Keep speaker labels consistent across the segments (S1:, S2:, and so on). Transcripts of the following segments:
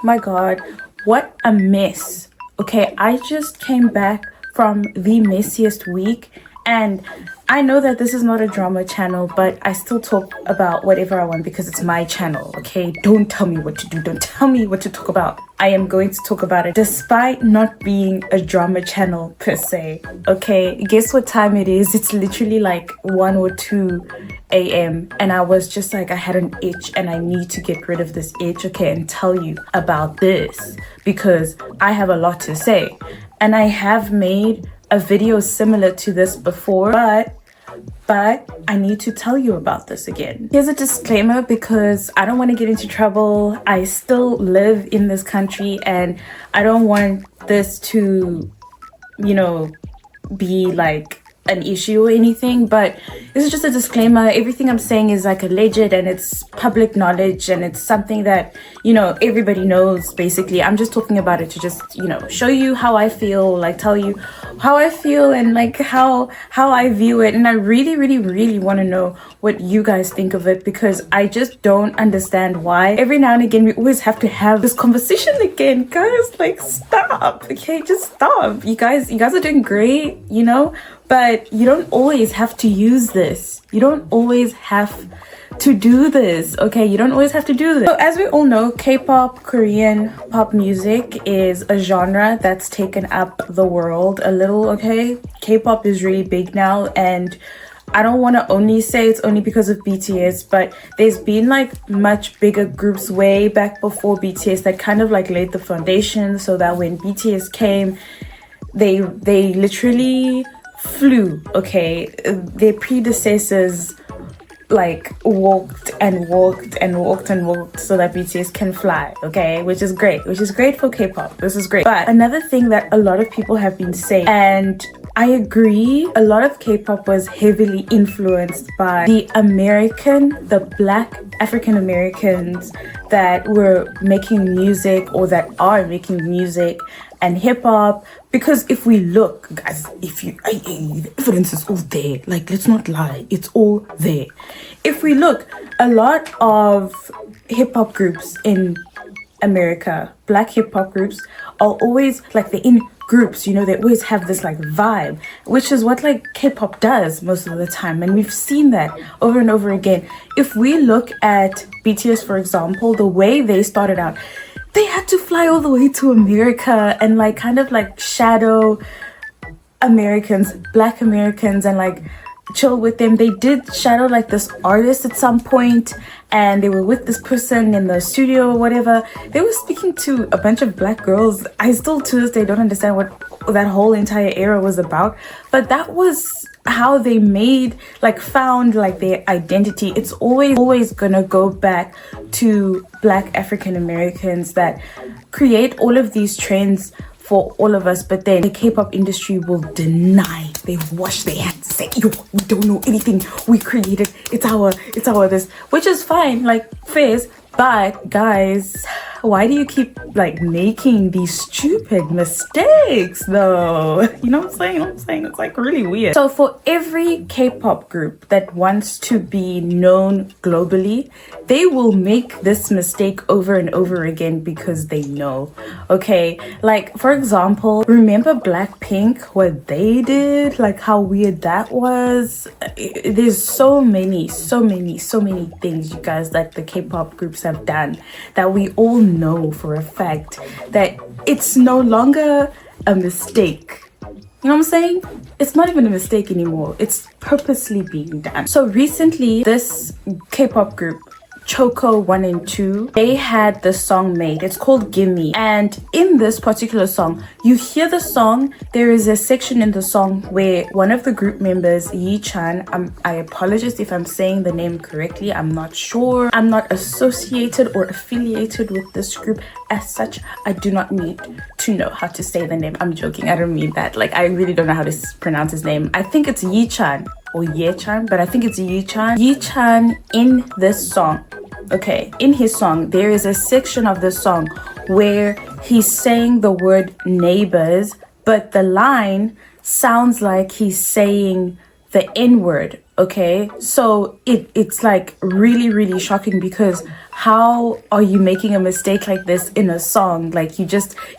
S1: my god, what a mess. Okay, I just came back from the messiest week, and I know that this is not a drama channel, but I still talk about whatever I want because it's my channel. Okay, don't tell me what to do, don't tell me what to talk about. I am going to talk about it despite not being a drama channel per se. Okay, guess what time it is? It's literally like 1 or 2 a.m. and I was just like, I had an itch and I need to get rid of this itch, okay, and tell you about this because I have a lot to say. And I have made a video similar to this before, but I need to tell you about this again. Here's a disclaimer because I don't want to get into trouble. I still live in this country and I don't want this to, you know, be like an issue or anything, but this is just a disclaimer. Everything I'm saying is like alleged and it's public knowledge and it's something that, you know, everybody knows. Basically, I'm just talking about it to just, you know, show you how I feel, like tell you how I feel and like how I view it. And I really want to know what you guys think of it because I just don't understand why every now and again we always have to have this conversation again. Guys, like stop. Okay, just stop. You guys are doing great, you know, but you don't always have to use this. You don't always have to do this, okay? You don't always have to do this. So as we all know, K-pop, Korean pop music is a genre that's taken up the world a little, okay? K-pop is really big now, and I don't want to only say it's only because of BTS, but there's been like much bigger groups way back before BTS that kind of like laid the foundation so that when BTS came, they literally flew, okay? Their predecessors like walked so that BTS can fly, okay? Which is great for K-pop. This is great. But another thing that a lot of people have been saying, and I agree, a lot of K-pop was heavily influenced by the Black African Americans that were making music or that are making music and hip-hop. Because if we look, guys, the evidence is all there. Like, let's not lie, it's all there. If we look, a lot of hip-hop groups in America, Black hip-hop groups, are always like, they're in groups, you know, they always have this like vibe, which is what like K-pop does most of the time, and we've seen that over and over again. If we look at BTS, for example, the way they started out, they had to fly all the way to America and like kind of like shadow Americans, Black Americans, and like chill with them. They did shadow like this artist at some point, and they were with this person in the studio or whatever. They were speaking to a bunch of Black girls. I still to this day don't understand what that whole entire era was about, but that was how they found like their identity. It's always gonna go back to Black African Americans that create all of these trends for all of us, but then the K-pop industry will deny. They wash their hands, say, yo, we don't know anything, we created, it's our this, which is fine, like fairs. But guys, why do you keep like making these stupid mistakes though? You know what I'm saying? It's like really weird. So for every K-pop group that wants to be known globally, they will make this mistake over and over again because they know, okay? Like, for example, remember Blackpink, what they did? Like how weird that was? There's so many things, you guys, that the K-pop groups have done that we all know for a fact that it's no longer a mistake. You know what I'm saying? It's not even a mistake anymore. It's purposely being done. So recently, this K-pop group, Choco 1 and 2, they had the song made. It's called Gimme. And in this particular song, you hear the song, there is a section in the song where one of the group members, Yi-chan, I apologize if I'm saying the name correctly, I'm not sure. I'm not associated or affiliated with this group as such. I do not need to know how to say the name. I'm joking, I don't mean that. Like, I really don't know how to pronounce his name. I think it's Yi-chan or Ye-chan, but I think it's Yi-chan. Yi-chan, in this song, okay, in his song, there is a section of the song where he's saying the word neighbours, but the line sounds like he's saying the N-word, Okay, so it's like really shocking, because how are you making a mistake like this in a song? Like you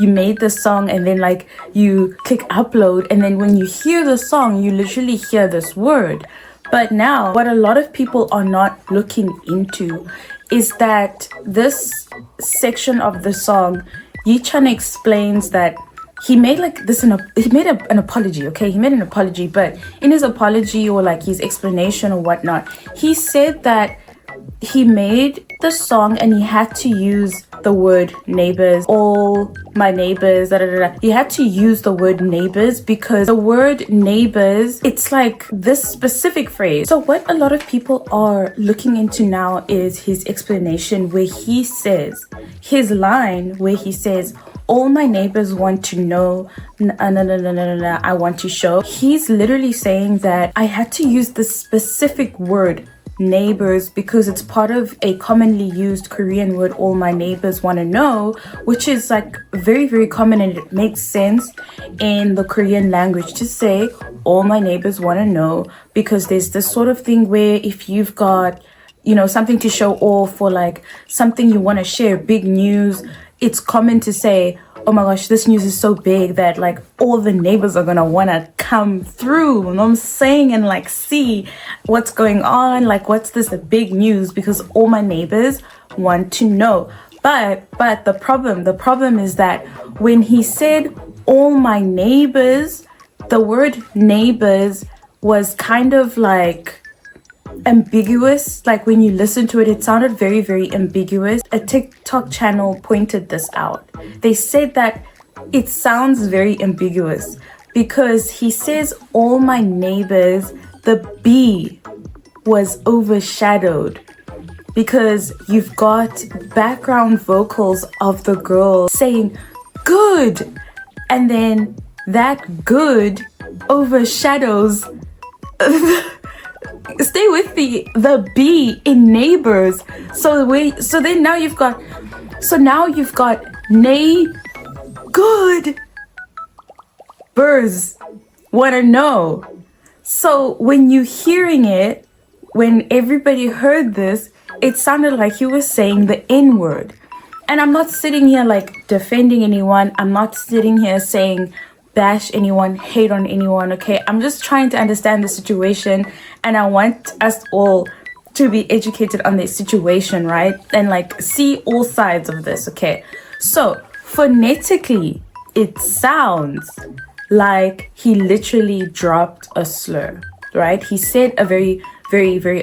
S1: made the song and then like you click upload, and then when you hear the song you literally hear this word. But now what a lot of people are not looking into is that this section of the song, Yichan explains that he made like this an apology. Okay, he made an apology, but in his apology or like his explanation or whatnot, he said that he made the song and he had to use the word neighbors, all my neighbors, da, da, da, da. He had to use the word neighbors because the word neighbors, it's like this specific phrase. So what a lot of people are looking into now is his explanation, where he says, his line where he says, all my neighbors want to know, I want to show. He's literally saying that I had to use this specific word, neighbors, because it's part of a commonly used Korean word, all my neighbors want to know, which is like very common, and it makes sense in the Korean language to say all my neighbors want to know, because there's this sort of thing where if you've got, you know, something to show off or like something you want to share, big news, it's common to say, oh my gosh, this news is so big that like all the neighbors are gonna wanna come through, you know what I'm saying, and like see what's going on, like what's this big news, because all my neighbors want to know. But the problem is that when he said all my neighbors, the word neighbors was kind of like ambiguous. Like when you listen to it, it sounded very ambiguous. A TikTok channel pointed this out. They said that it sounds very ambiguous because he says all my neighbors, the B was overshadowed because you've got background vocals of the girl saying good, and then that good overshadows stay with the B in neighbors. So now you've got good birds wanna know. So when you hearing it, when everybody heard this, it sounded like he was saying the N word. And I'm not sitting here like defending anyone. I'm not sitting here saying bash anyone, hate on anyone, okay? I'm just trying to understand the situation, and I want us all to be educated on this situation, right? And like see all sides of this, okay? So phonetically, it sounds like he literally dropped a slur, right? He said a very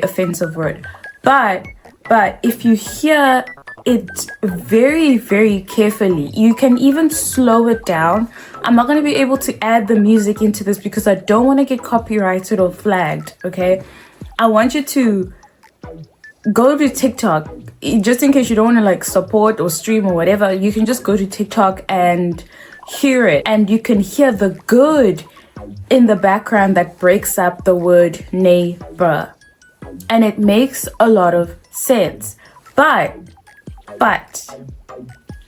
S1: offensive word. But if you hear it very carefully, you can even slow it down. I'm not going to be able to add the music into this because I don't want to get copyrighted or flagged, okay? I want you to go to TikTok, just in case you don't want to like support or stream or whatever. You can just go to TikTok and hear it, and you can hear the good in the background that breaks up the word neighbor, and it makes a lot of sense. But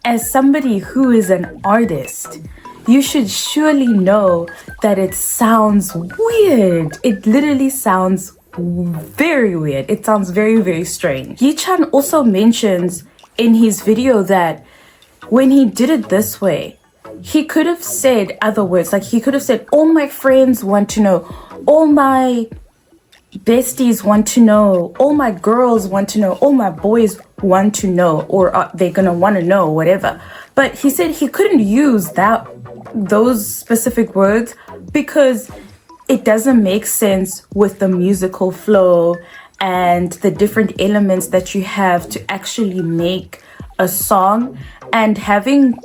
S1: as somebody who is an artist, you should surely know that it sounds weird. It literally sounds very weird. It sounds very strange. Yichan also mentions in his video that when he did it this way, he could have said other words. Like he could have said, all my friends want to know, all my besties want to know, all my girls want to know, all my boys want to know, or are they gonna want to know, whatever. But he said he couldn't use those specific words because it doesn't make sense with the musical flow and the different elements that you have to actually make a song. And having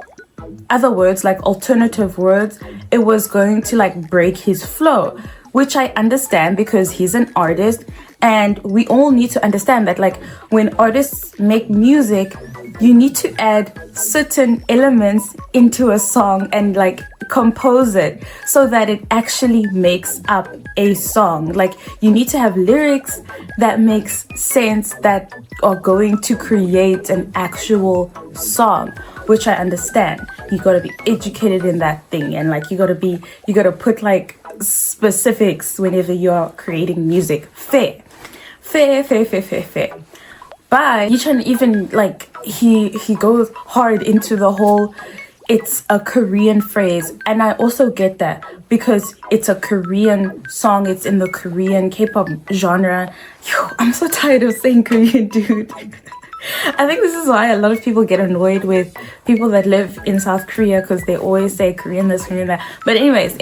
S1: other words like alternative words, it was going to like break his flow, which I understand because he's an artist, and we all need to understand that like when artists make music, you need to add certain elements into a song and like compose it so that it actually makes up a song. Like you need to have lyrics that makes sense, that are going to create an actual song, which I understand. You gotta be educated in that thing, and like you gotta put like specifics whenever you're creating music. Fair. Fair, fair, fair, fair, fair. But you can even like he goes hard into the whole it's a Korean phrase, and I also get that because it's a Korean song, it's in the Korean K-pop genre. Yo, I'm so tired of saying Korean, dude. I think this is why a lot of people get annoyed with people that live in South Korea, because they always say Korean this, Korean that. But anyways,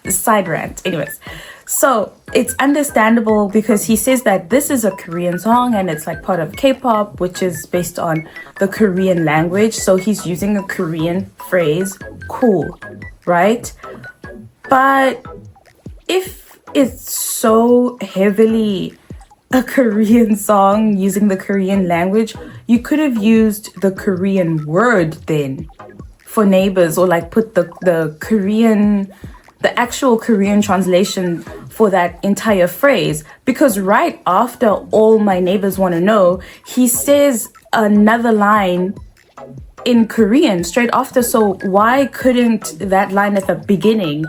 S1: side rant. Anyways, so it's understandable because he says that this is a Korean song and it's like part of K-pop, which is based on the Korean language. So he's using a Korean phrase. Cool, right? But if it's so heavily a Korean song using the Korean language, you could have used the Korean word then for neighbors, or like put the actual Korean translation for that entire phrase. Because right after all my neighbors want to know, he says another line in Korean straight after. So why couldn't that line at the beginning,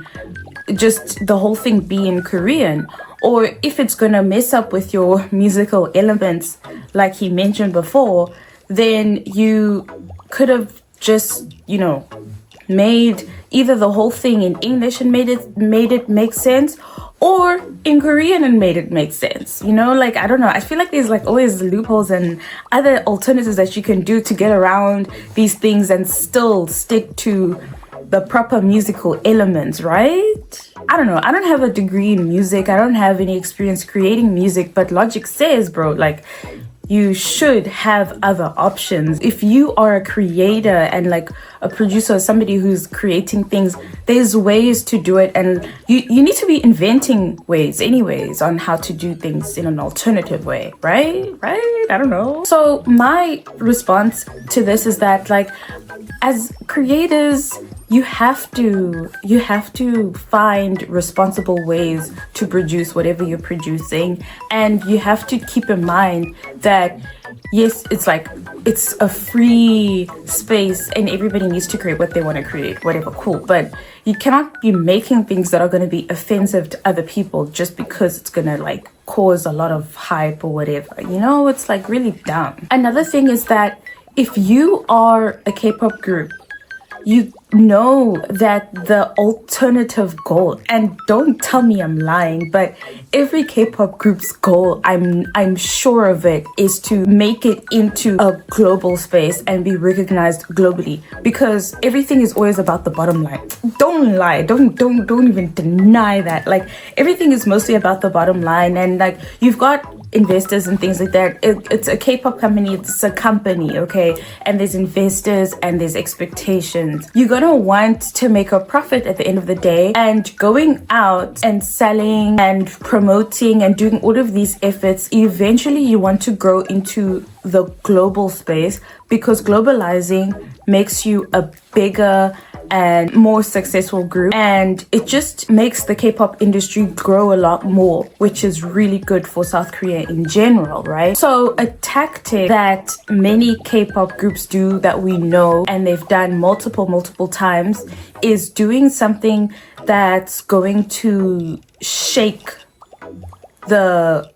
S1: just the whole thing be in Korean? Or if it's gonna mess up with your musical elements, like he mentioned before, then you could have just, made either the whole thing in English and made it make sense, or in Korean and made it make sense. Like, I don't know. I feel like there's like always loopholes and other alternatives that you can do to get around these things and still stick to the proper musical elements, right? I don't know. I don't have a degree in music. I don't have any experience creating music, but logic says, bro, like, you should have other options. If you are a creator and like a producer, somebody who's creating things, there's ways to do it, and you need to be inventing ways anyways on how to do things in an alternative way, right? I don't know. So my response to this is that, like, as creators, you have to find responsible ways to produce whatever you're producing, and you have to keep in mind that yes, it's a free space and everybody needs to create what they want to create, whatever, cool, but you cannot be making things that are going to be offensive to other people just because it's going to like cause a lot of hype or whatever. It's like really dumb. Another thing is that if you are a K-pop group, you know that the alternative goal, and don't tell me I'm lying, but every K-pop group's goal, I'm sure of it, is to make it into a global space and be recognized globally, because everything is always about the bottom line. Don't lie, don't even deny that. Like, everything is mostly about the bottom line, and like, you've got investors and things like that. It's a K-pop company, it's a company, okay? And there's investors and there's expectations. You're gonna want to make a profit at the end of the day, and going out and selling and promoting and doing all of these efforts, eventually you want to grow into the global space, because globalizing makes you a bigger and more successful group, and it just makes the K-pop industry grow a lot more, which is really good for South Korea in general, right? So a tactic that many K-pop groups do that we know, and they've done multiple times, is doing something that's going to shake the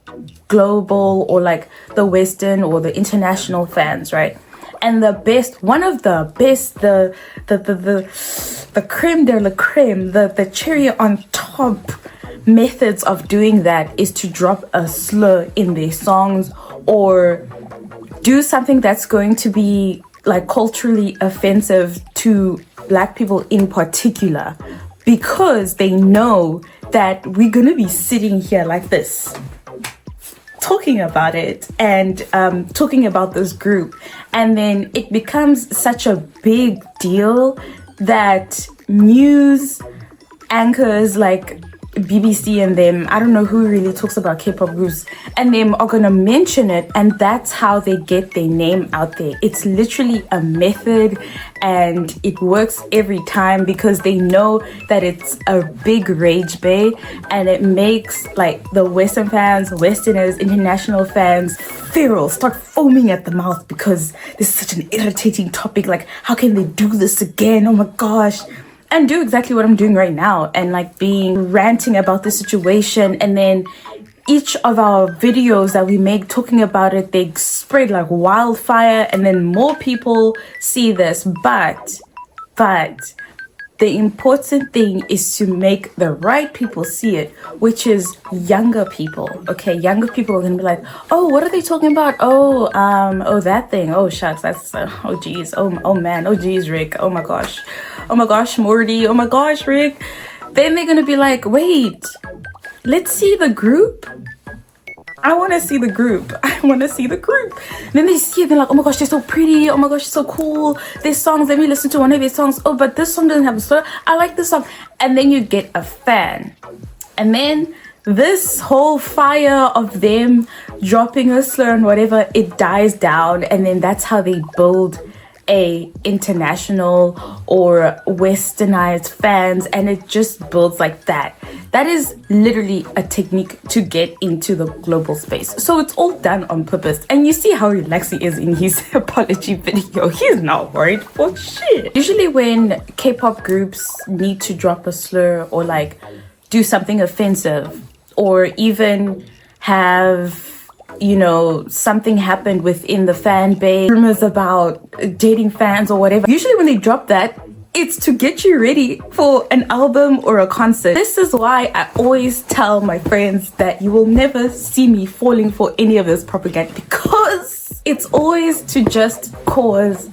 S1: global or like the Western or the international fans, right? And one of the best, the creme de la creme, the cherry on top methods of doing that is to drop a slur in their songs, or do something that's going to be like culturally offensive to Black people in particular, because they know that we're gonna be sitting here like this, talking about it and talking about this group, and then it becomes such a big deal that news anchors like BBC and them, I don't know who really talks about K-pop groups, and them are gonna mention it, and that's how they get their name out there. It's literally a method, and it works every time because they know that it's a big rage bait, and it makes like the Western fans, Westerners, international fans feral, start foaming at the mouth because this is such an irritating topic. Like, how can they do this again? Oh my gosh. and do exactly what I'm doing right now, and like being ranting about the situation, and then each of our videos that we make talking about it, they spread like wildfire, and then more people see this. But the important thing is to make the right people see it, which is younger people. Okay, younger people are gonna be like, oh, what are they talking about? Oh, that thing. Oh, shucks, that's oh geez, oh man, oh geez, Rick, oh my gosh, Morty, oh my gosh, Rick. Then they're gonna be like, wait, let's see the group. I want to see the group. Then they see it, they're like, oh my gosh, they're so pretty. Oh my gosh, so cool. Their songs, let me listen to one of their songs. Oh, but this song doesn't have a slur. I like this song. And then you get a fan. And then this whole fire of them dropping a slur and whatever, it dies down. And then that's how they build a international or westernized fans, and it just builds like that. That is literally a technique to get into the global space. So it's all done on purpose, and you see how relaxed he is in his apology video. He's not worried for shit. Usually when K-pop groups need to drop a slur or like do something offensive, or even have, you know, something happened within the fan base, rumors about dating fans or whatever. Usually when they drop that, it's to get you ready for an album or a concert. This is why I always tell my friends that you will never see me falling for any of this propaganda, because it's always to just cause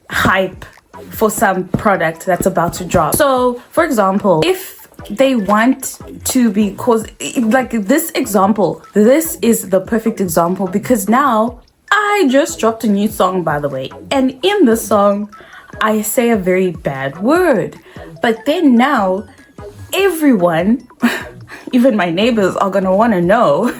S1: hype for some product that's about to drop. So, for example, if they want to be like this example, this is the perfect example, because now I just dropped a new song, by the way, and in the song I say a very bad word, but then now everyone even my neighbors are gonna want to know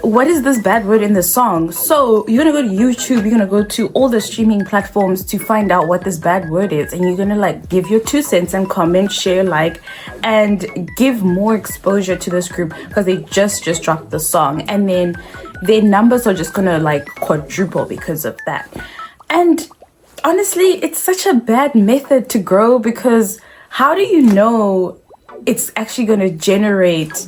S1: what is this bad word in the song. So you're gonna go to YouTube, you're gonna go to all the streaming platforms to find out what this bad word is, and you're gonna like give your 2 cents and comment, share, like, and give more exposure to this group, because they just dropped the song, and then their numbers are just gonna like quadruple because of that. And honestly, it's such a bad method to grow, because how do you know it's actually gonna generate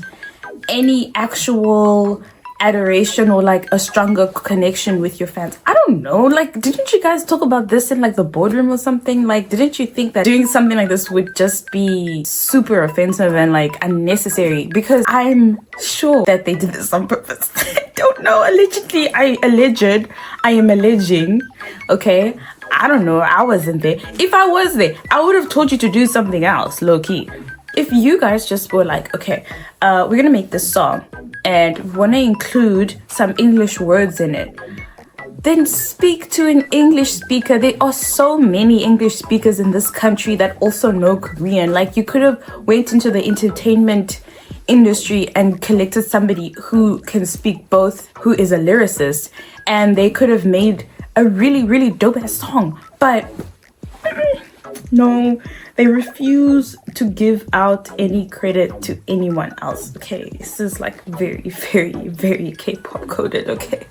S1: any actual adoration or like a stronger connection with your fans? I don't know, like, didn't you guys talk about this in like the boardroom or something? Like, didn't you think that doing something like this would just be super offensive and like unnecessary? Because I'm sure that they did this on purpose. I don't know, allegedly. I am alleging, okay? I don't know, I wasn't there. If I was there, I would have told you to do something else, low-key. If you guys just were like, okay, we're gonna make this song and we want to include some English words in it, then speak to an English speaker. There are so many English speakers in this country that also know Korean. Like, you could have went into the entertainment industry and collected somebody who can speak both, who is a lyricist, and they could have made a really dope ass song. But no, they refuse to give out any credit to anyone else. Okay, this is like very K-pop coded. Okay,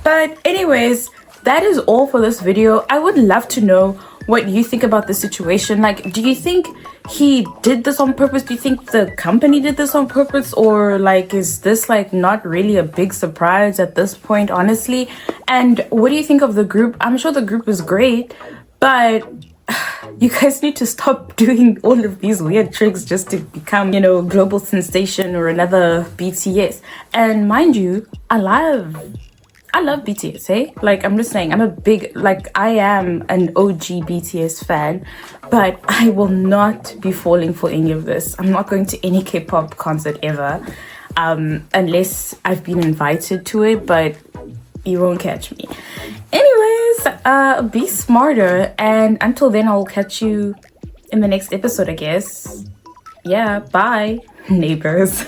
S1: but anyways, that is all for this video. I would love to know what you think about the situation. Like, do you think he did this on purpose? Do you think the company did this on purpose? Or like, is this like not really a big surprise at this point, honestly? And what do you think of the group? I'm sure the group is great, but you guys need to stop doing all of these weird tricks just to become, you know, global sensation or another BTS. And mind you, I love BTS, hey? Like, I'm just saying, I'm a big, like, I am an OG BTS fan, but I will not be falling for any of this. I'm not going to any K-pop concert ever, unless I've been invited to it, but you won't catch me. Anyways, be smarter, and until then, I'll catch you in the next episode, I guess. Yeah, bye, neighbors.